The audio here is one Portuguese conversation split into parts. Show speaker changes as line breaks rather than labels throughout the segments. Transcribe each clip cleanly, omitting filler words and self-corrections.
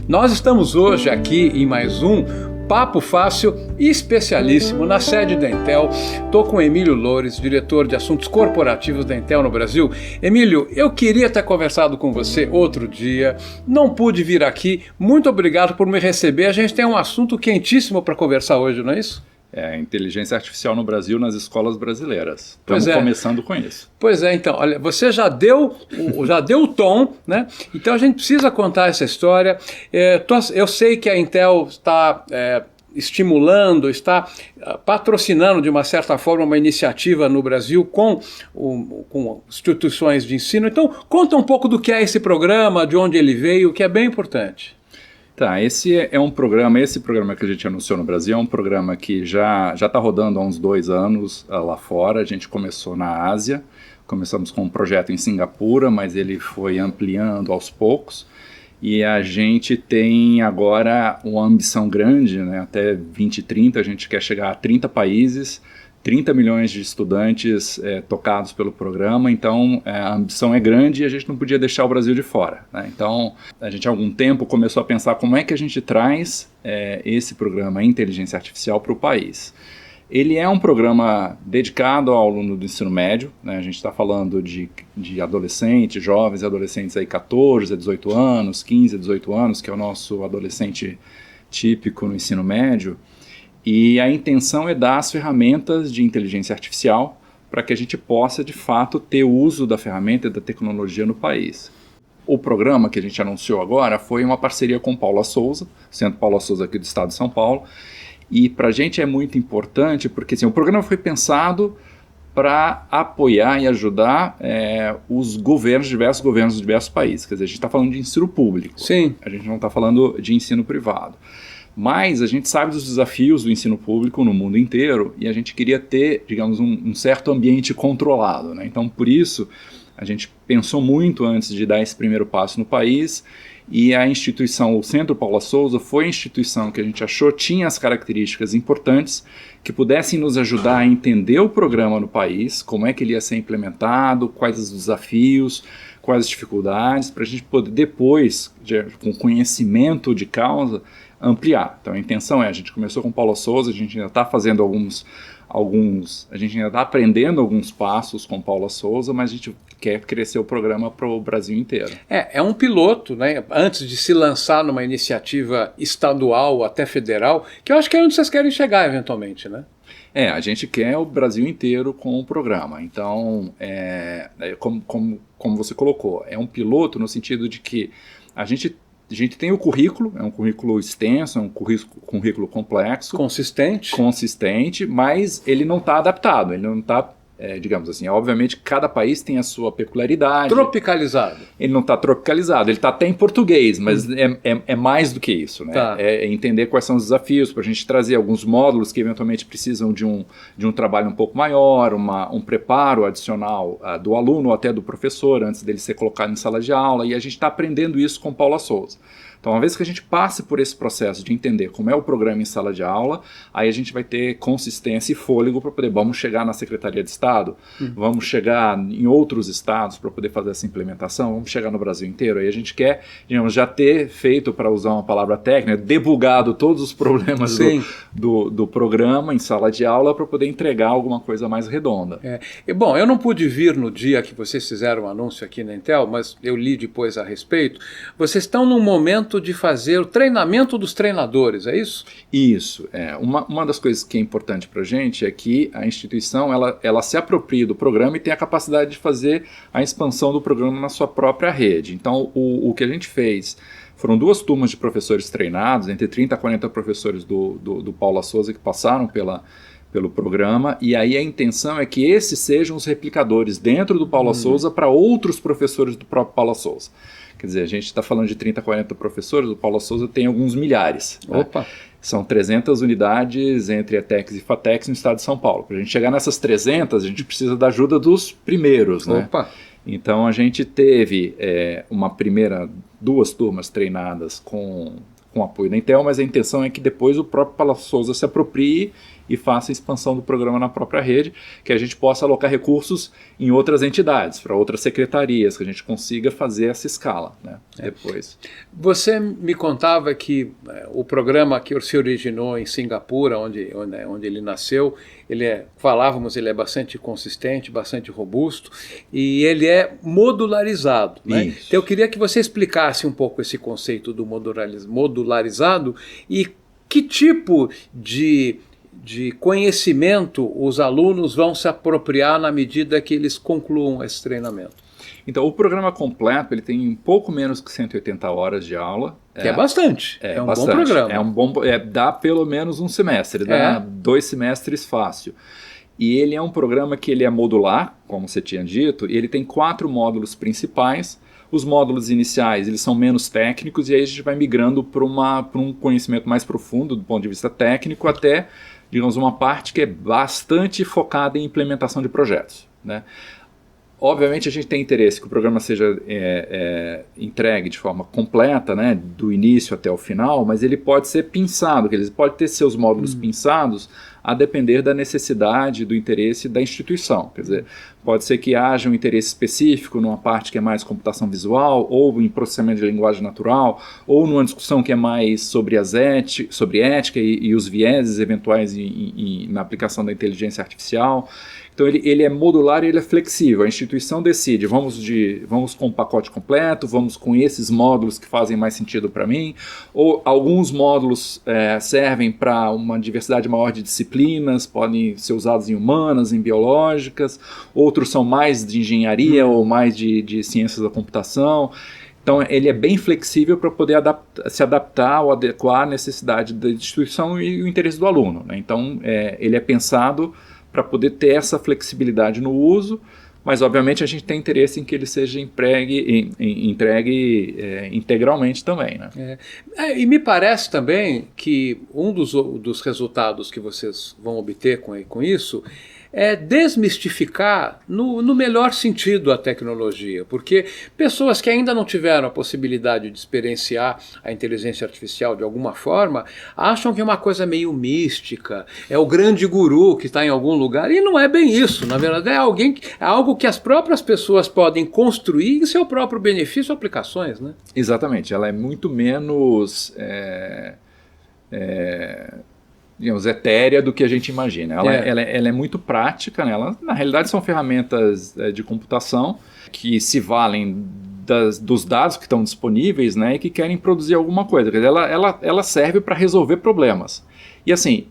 Nós estamos hoje aqui em mais um Papo Fácil e especialíssimo na sede da Intel. Estou com Emílio Loures, diretor de assuntos corporativos da Intel no Brasil. Emílio, eu queria ter conversado com você outro dia, não pude vir aqui. Muito obrigado por me receber. A gente tem um assunto quentíssimo para conversar hoje, não é isso?
É, inteligência artificial no Brasil nas escolas brasileiras. Estamos começando com isso.
Pois é, então, olha, você já deu o tom, né? Então a gente precisa contar essa história. Eu sei que a Intel está estimulando, está patrocinando de uma certa forma uma iniciativa no Brasil com instituições de ensino. Então, conta um pouco do que é esse programa, de onde ele veio, que é bem importante.
Tá, esse programa que a gente anunciou no Brasil é um programa que já está rodando há uns 2 anos lá fora. A gente começou na Ásia, começamos com um projeto em Singapura, mas ele foi ampliando aos poucos. E a gente tem agora uma ambição grande, né? Até 2030 a gente quer chegar a 30 países, 30 milhões de estudantes tocados pelo programa, então a ambição é grande e a gente não podia deixar o Brasil de fora, né? Então a gente há algum tempo começou a pensar como é que a gente traz esse programa Inteligência Artificial para o país. Ele é um programa dedicado ao aluno do ensino médio, né? A gente está falando de adolescentes, jovens e adolescentes aí 14 a 18 anos, 15 a 18 anos, que é o nosso adolescente típico no ensino médio. E a intenção é dar as ferramentas de inteligência artificial para que a gente possa, de fato, ter uso da ferramenta e da tecnologia no país. O programa que a gente anunciou agora foi uma parceria com o Paula Souza, Centro Paula Souza aqui do estado de São Paulo, e para a gente é muito importante porque assim, o programa foi pensado para apoiar e ajudar os governos, diversos governos de diversos países. Quer dizer, a gente está falando de ensino público,
Sim.
A gente não está falando de ensino privado. Mas a gente sabe dos desafios do ensino público no mundo inteiro e a gente queria ter, digamos, um certo ambiente controlado, né? Então, por isso, a gente pensou muito antes de dar esse primeiro passo no país e a instituição, o Centro Paula Souza, foi a instituição que a gente achou tinha as características importantes que pudessem nos ajudar a entender o programa no país, como é que ele ia ser implementado, quais os desafios, quais as dificuldades, para a gente poder depois, com conhecimento de causa, ampliar. Então a intenção a gente começou com o Paula Souza, a gente ainda está fazendo a gente ainda está aprendendo alguns passos com Paula Souza, mas a gente quer crescer o programa para o Brasil inteiro.
É um piloto, né? Antes de se lançar numa iniciativa estadual até federal, que eu acho que é onde vocês querem chegar eventualmente, né?
A gente quer o Brasil inteiro com o programa. Então, como você colocou, é um piloto no sentido de que a gente tem o currículo, é um currículo extenso, é um currículo complexo. Consistente, mas ele não está adaptado, ele não está, digamos assim, obviamente cada país tem a sua peculiaridade.
Tropicalizado.
Ele não está tropicalizado, ele está até em português, mas é mais do que isso, né?
Tá.
É entender quais são os desafios, para a gente trazer alguns módulos que eventualmente precisam de um trabalho um pouco maior, um preparo adicional do aluno ou até do professor, antes dele ser colocado em sala de aula, e a gente está aprendendo isso com Paula Souza. Então, uma vez que a gente passe por esse processo de entender como é o programa em sala de aula, aí a gente vai ter consistência e fôlego para poder, vamos chegar na Secretaria de Estado, vamos chegar em outros estados para poder fazer essa implementação, vamos chegar no Brasil inteiro. Aí a gente quer, digamos, já ter feito, para usar uma palavra técnica, debugado todos os problemas do programa em sala de aula para poder entregar alguma coisa mais redonda.
Bom, eu não pude vir no dia que vocês fizeram o anúncio aqui na Intel, mas eu li depois a respeito. Vocês estão num momento de fazer o treinamento dos treinadores, é isso?
Isso. Uma das coisas que é importante para a gente é que a instituição ela se apropria do programa e tem a capacidade de fazer a expansão do programa na sua própria rede. Então, o que a gente fez foram 2 turmas de professores treinados, entre 30 a 40 professores do Paula Souza que passaram pelo programa, e aí a intenção é que esses sejam os replicadores dentro do Paula Souza para outros professores do próprio Paula Souza. Quer dizer, a gente está falando de 30, 40 professores, o Paula Souza tem alguns milhares.
Opa!
Né? São 300 unidades entre ETECs e FATECs no estado de São Paulo. Para a gente chegar nessas 300, a gente precisa da ajuda dos primeiros.
Opa!
Né? Então a gente teve 2 turmas treinadas com apoio da Intel, mas a intenção é que depois o próprio Paula Souza se aproprie e faça a expansão do programa na própria rede, que a gente possa alocar recursos em outras entidades, para outras secretarias, que a gente consiga fazer essa escala, né? Depois.
Você me contava que o programa que se originou em Singapura, onde ele nasceu, ele é bastante consistente, bastante robusto, e ele é modularizado, né? Então eu queria que você explicasse um pouco esse conceito do modularizado e que tipo de conhecimento os alunos vão se apropriar na medida que eles concluam esse treinamento.
Então, o programa completo, ele tem um pouco menos que 180 horas de aula.
Que é bastante. É um
bastante.
Bom programa.
Dá pelo menos um semestre, dá 2 semestres fácil. E ele é um programa que ele é modular, como você tinha dito, e ele tem 4 módulos principais. Os módulos iniciais, eles são menos técnicos, e aí a gente vai migrando para um conhecimento mais profundo do ponto de vista técnico, até, digamos, uma parte que é bastante focada em implementação de projetos, né? Obviamente a gente tem interesse que o programa seja entregue de forma completa, né, do início até o final, mas ele pode ser pinçado, ele pode ter seus módulos pinçados a depender da necessidade, do interesse da instituição. Quer dizer, pode ser que haja um interesse específico numa parte que é mais computação visual, ou em processamento de linguagem natural, ou numa discussão que é mais sobre ética e os vieses eventuais na aplicação da inteligência artificial. Então ele é modular e ele é flexível. A instituição decide, vamos com um pacote completo, vamos com esses módulos que fazem mais sentido para mim, ou alguns módulos servem para uma diversidade maior de disciplinas, podem ser usados em humanas, em biológicas, outros são mais de engenharia ou mais de ciências da computação. Então ele é bem flexível para poder se adaptar ou adequar à necessidade da instituição e o interesse do aluno, né? Então ele é pensado para poder ter essa flexibilidade no uso, mas obviamente a gente tem interesse em que ele seja entregue integralmente também, né?
E me parece também que um dos resultados que vocês vão obter com isso é desmistificar no melhor sentido a tecnologia, porque pessoas que ainda não tiveram a possibilidade de experienciar a inteligência artificial de alguma forma, acham que é uma coisa meio mística, é o grande guru que está em algum lugar, e não é bem isso. Na verdade é algo que as próprias pessoas podem construir em seu próprio benefício, aplicações, né?
Exatamente, ela é muito menos digamos, etérea do que a gente imagina. Ela é muito prática, né? Na realidade são ferramentas de computação que se valem dos dados que estão disponíveis, né, e que querem produzir alguma coisa. Quer dizer, ela serve para resolver problemas. E assim,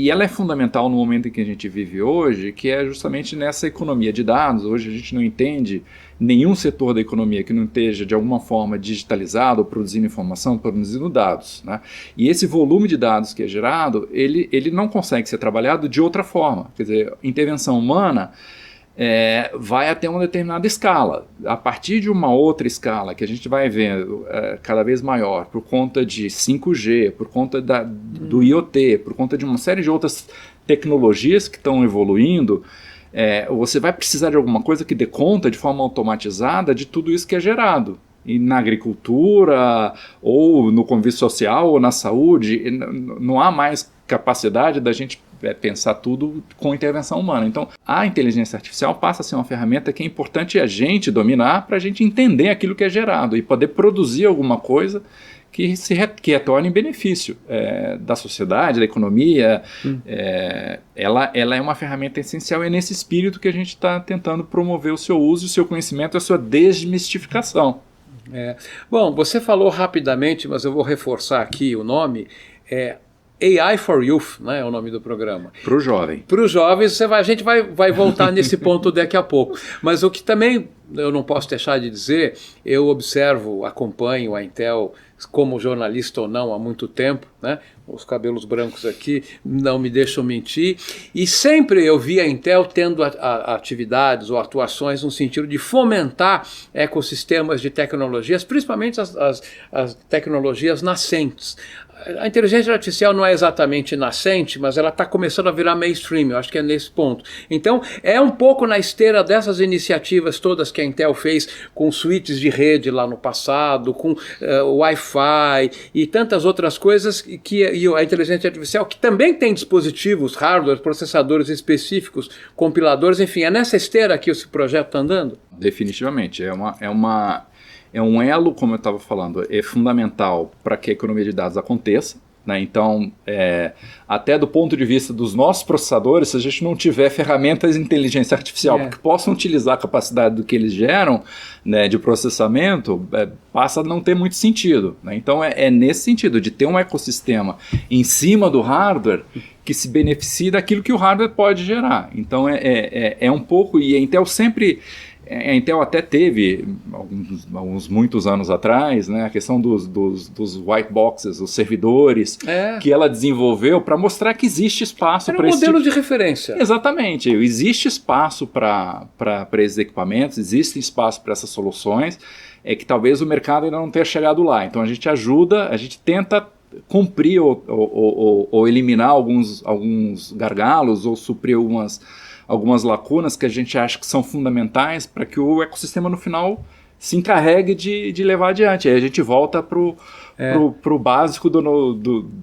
ela é fundamental no momento em que a gente vive hoje, que é justamente nessa economia de dados. Hoje a gente não entende nenhum setor da economia que não esteja de alguma forma digitalizado, ou produzindo informação, produzindo dados, né? E esse volume de dados que é gerado, ele não consegue ser trabalhado de outra forma. Quer dizer, intervenção humana vai até uma determinada escala. A partir de uma outra escala que a gente vai vendo cada vez maior, por conta de 5G, por conta do IoT, por conta de uma série de outras tecnologias que estão evoluindo, você vai precisar de alguma coisa que dê conta de forma automatizada de tudo isso que é gerado. E na agricultura, ou no convívio social, ou na saúde, não há mais capacidade da gente pensar tudo com intervenção humana. Então, a inteligência artificial passa a ser uma ferramenta que é importante a gente dominar para a gente entender aquilo que é gerado e poder produzir alguma coisa que retorne em benefício da sociedade, da economia. Ela é uma ferramenta essencial e é nesse espírito que a gente está tentando promover o seu uso, o seu conhecimento e a sua desmistificação.
Bom, você falou rapidamente, mas eu vou reforçar aqui o nome, AI for Youth, né, é o nome do programa.
Para o jovem.
Para os jovens, a gente vai voltar nesse ponto daqui a pouco. Mas o que também eu não posso deixar de dizer, eu observo, acompanho a Intel como jornalista ou não há muito tempo, né? Os cabelos brancos aqui não me deixam mentir, e sempre eu vi a Intel tendo atividades ou atuações no sentido de fomentar ecossistemas de tecnologias, principalmente as tecnologias nascentes. A inteligência artificial não é exatamente nascente, mas ela está começando a virar mainstream, eu acho que é nesse ponto. Então, é um pouco na esteira dessas iniciativas todas que que a Intel fez com switches de rede lá no passado, com Wi-Fi e tantas outras coisas, e a inteligência artificial, que também tem dispositivos, hardware, processadores específicos, compiladores, enfim, é nessa esteira que esse projeto está andando?
Definitivamente, é um elo, como eu estava falando, é fundamental para que a economia de dados aconteça. Né? Então, até do ponto de vista dos nossos processadores, se a gente não tiver ferramentas de inteligência artificial que possam utilizar a capacidade do que eles geram, né, de processamento, passa a não ter muito sentido. Né? Então, é nesse sentido, de ter um ecossistema em cima do hardware que se beneficie daquilo que o hardware pode gerar. Então, é um pouco, e a Intel sempre... A Intel até teve, muitos anos atrás, né, a questão dos white boxes, os servidores, que ela desenvolveu para mostrar que existe espaço para
esse modelo de referência.
Exatamente. Existe espaço para esses equipamentos, existe espaço para essas soluções, que talvez o mercado ainda não tenha chegado lá. Então a gente ajuda, a gente tenta cumprir ou eliminar alguns gargalos ou suprir algumas lacunas que a gente acha que são fundamentais para que o ecossistema no final se encarregue de levar adiante. Aí a gente volta para o básico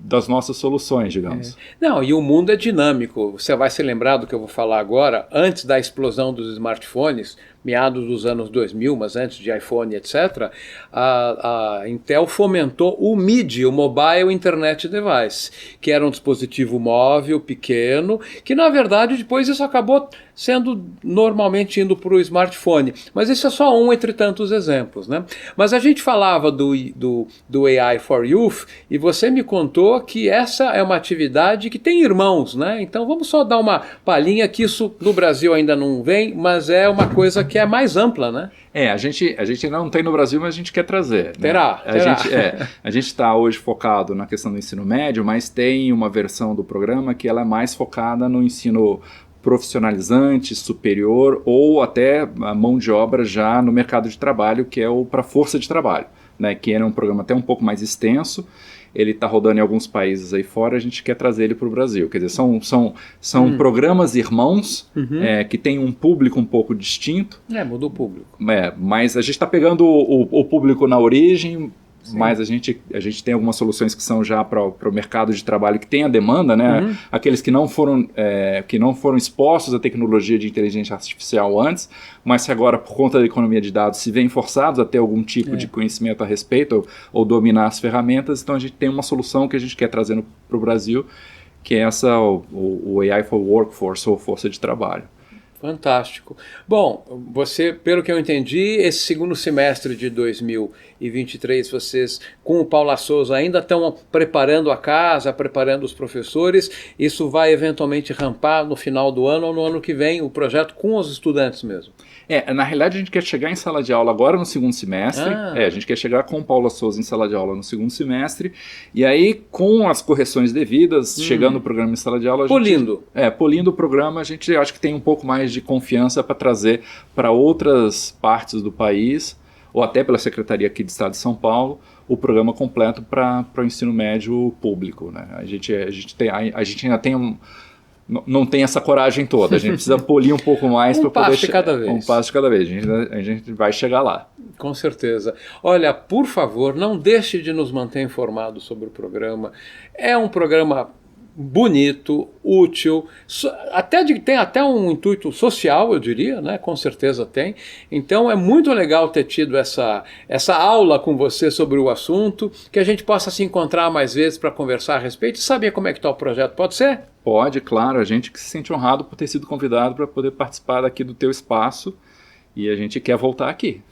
das nossas soluções, digamos.
Não, e o mundo é dinâmico. Você vai se lembrar do que eu vou falar agora. Antes da explosão dos smartphones, meados dos anos 2000, mas antes de iPhone, etc., a Intel fomentou o MIDI, o Mobile Internet Device, que era um dispositivo móvel, pequeno, que na verdade depois isso acabou sendo normalmente indo para o smartphone. Mas isso é só um entre tantos exemplos, né? Mas a gente falava do AI for Youth e você me contou que essa é uma atividade que tem irmãos, né? Então vamos só dar uma palhinha que isso no Brasil ainda não vem, mas é uma coisa que é mais ampla, né?
A gente ainda não tem no Brasil, mas a gente quer trazer. Né?
Terá.
A gente está hoje focado na questão do ensino médio, mas tem uma versão do programa que ela é mais focada no ensino profissionalizante, superior ou até a mão de obra já no mercado de trabalho, que é o para força de trabalho, né? Que é um programa até um pouco mais extenso. Ele está rodando em alguns países aí fora, a gente quer trazer ele para o Brasil. Quer dizer, são programas irmãos que têm um público um pouco distinto.
Mudou o público.
Mas a gente está pegando o público na origem, sim, mas a gente tem algumas soluções que são já para o mercado de trabalho que tem a demanda, né? Aqueles que não foram expostos à tecnologia de inteligência artificial antes, mas que agora, por conta da economia de dados, se veem forçados a ter algum tipo de conhecimento a respeito ou dominar as ferramentas. Então a gente tem uma solução que a gente quer trazer para o Brasil, que é o AI for Workforce, ou força de trabalho.
Fantástico. Bom, você, pelo que eu entendi, esse segundo semestre de 2023, vocês, com o Paula Souza, ainda estão preparando a casa, preparando os professores. Isso vai eventualmente rampar no final do ano ou no ano que vem, o projeto com os estudantes mesmo?
Na realidade, a gente quer chegar em sala de aula agora no segundo semestre. A gente quer chegar com o Paula Souza em sala de aula no segundo semestre. E aí, com as correções devidas, chegando o programa em sala de aula... Polindo o programa, a gente acha que tem um pouco mais de confiança para trazer para outras partes do país, ou até pela Secretaria aqui do Estado de São Paulo, o programa completo para o ensino médio público. Né? A gente ainda não tem essa coragem toda, a gente precisa polir um pouco mais para poder...
Um passo de cada vez.
Um passo de cada vez, a gente vai chegar lá.
Com certeza. Olha, por favor, não deixe de nos manter informados sobre o programa. É um programa bonito, útil, tem até um intuito social, eu diria, né? Com certeza tem. Então é muito legal ter tido essa aula com você sobre o assunto, que a gente possa se encontrar mais vezes para conversar a respeito e saber como é que está o projeto. Pode ser?
Pode, claro. A gente que se sente honrado por ter sido convidado para poder participar daqui do teu espaço e a gente quer voltar aqui.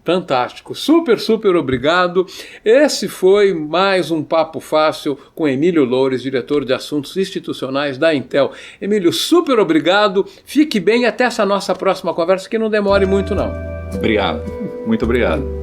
Fantástico, super obrigado. Esse foi mais um Papo Fácil com Emílio Loures, diretor de assuntos institucionais da Intel. Emílio, super obrigado, fique bem até essa nossa próxima conversa, que não demore muito não.
Obrigado, muito obrigado.